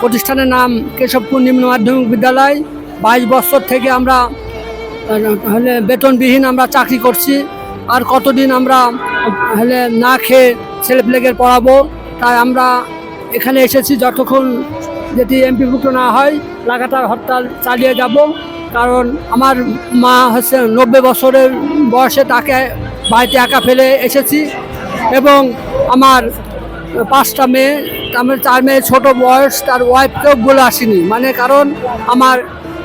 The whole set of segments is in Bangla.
প্রতিষ্ঠানের নাম কেশবপুর নিম্ন মাধ্যমিক বিদ্যালয়। 22 বছর থেকে আমরা বেতনবিহীন আমরা চাকরি করছি। আর কতদিন আমরা না খেয়ে ছেলেপেলেকে পড়াবো, তাই আমরা এখানে এসেছি। যতক্ষণ যদি এমপিভুক্ত না হয় লাগাতার হরতাল চালিয়ে যাব। কারণ আমার মা হচ্ছে 90 বছরের বয়সে, তাকে বাড়িতে একা ফেলে এসেছি এবং আমার 5টা মেয়ে, আমার 4 মেয়ে ছোটো বয়স, তার ওয়াইফকেও বলে আসিনি, মানে কারণ আমার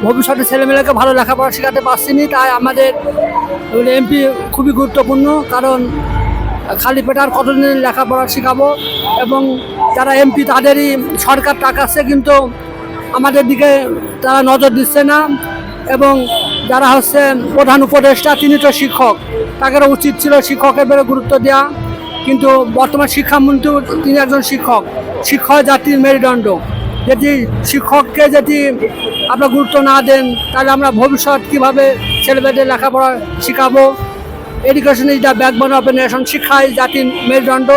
ভবিষ্যতে ছেলেমেয়েকে ভালো লেখাপড়া শেখাতে পারছিনি। তাই আমাদের এমপি খুবই গুরুত্বপূর্ণ, কারণ খালি পেটে আর কতদিন লেখাপড়া শেখাবো। এবং যারা এমপি তাদেরই সরকার টাকাচ্ছে, কিন্তু আমাদের দিকে তারা নজর দিচ্ছে না। এবং যারা হচ্ছে প্রধান উপদেষ্টা, তিনি তো শিক্ষক, তাদেরও উচিত ছিল শিক্ষকের বেড়ে গুরুত্ব দেওয়া। কিন্তু বর্তমান শিক্ষামন্ত্রী তিনি একজন শিক্ষক, শিক্ষক জাতির মেরুদণ্ড। যদি শিক্ষককে যদি আমরা গুরুত্ব না দেন, তাহলে আমরা ভবিষ্যৎ কীভাবে ছেলেমেয়েদের লেখাপড়া শেখাবো? Education is the backbone of a nation. শিক্ষাই জাতির মেরুদণ্ড।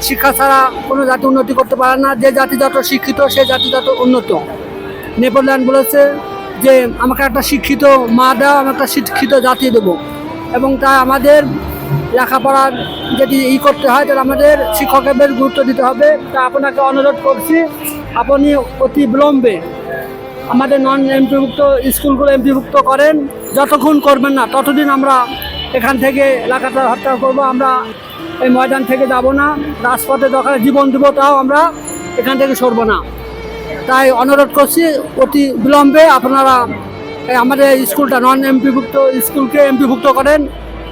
শিক্ষা ছাড়া কোনো জাতি উন্নতি করতে পারে না। যে জাতি যত শিক্ষিত, সে জাতি তত উন্নত। নেপারল্যান্ড বলেছে যে আমাকে একটা শিক্ষিত মা দাও, আমি একটা শিক্ষিত জাতি দেবো। এবং তাই আমাদের লেখাপড়ার যদি করতে হয়, তাহলে আমাদের শিক্ষকের গুরুত্ব দিতে হবে। তা আপনাকে অনুরোধ করছি, আপনি অতি বিলম্বে আমাদের নন এমপিভুক্ত স্কুলগুলো এমপিভুক্ত করেন। যতক্ষণ করবেন না, ততদিন আমরা এখান থেকে লাগাতার হত্যা করবো। আমরা এই ময়দান থেকে যাব না, রাজপথে দরকার জীবন দেবো, তাও আমরা এখান থেকে সরবো না। তাই অনুরোধ করছি অতি বিলম্বে আপনারা আমাদের স্কুলটা নন এমপিভুক্ত স্কুলকে এমপিভুক্ত করেন।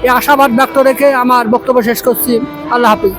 এই আশাবাদ ব্যক্ত রেখে আমার বক্তব্য শেষ করছি। আল্লাহ হাফিজ।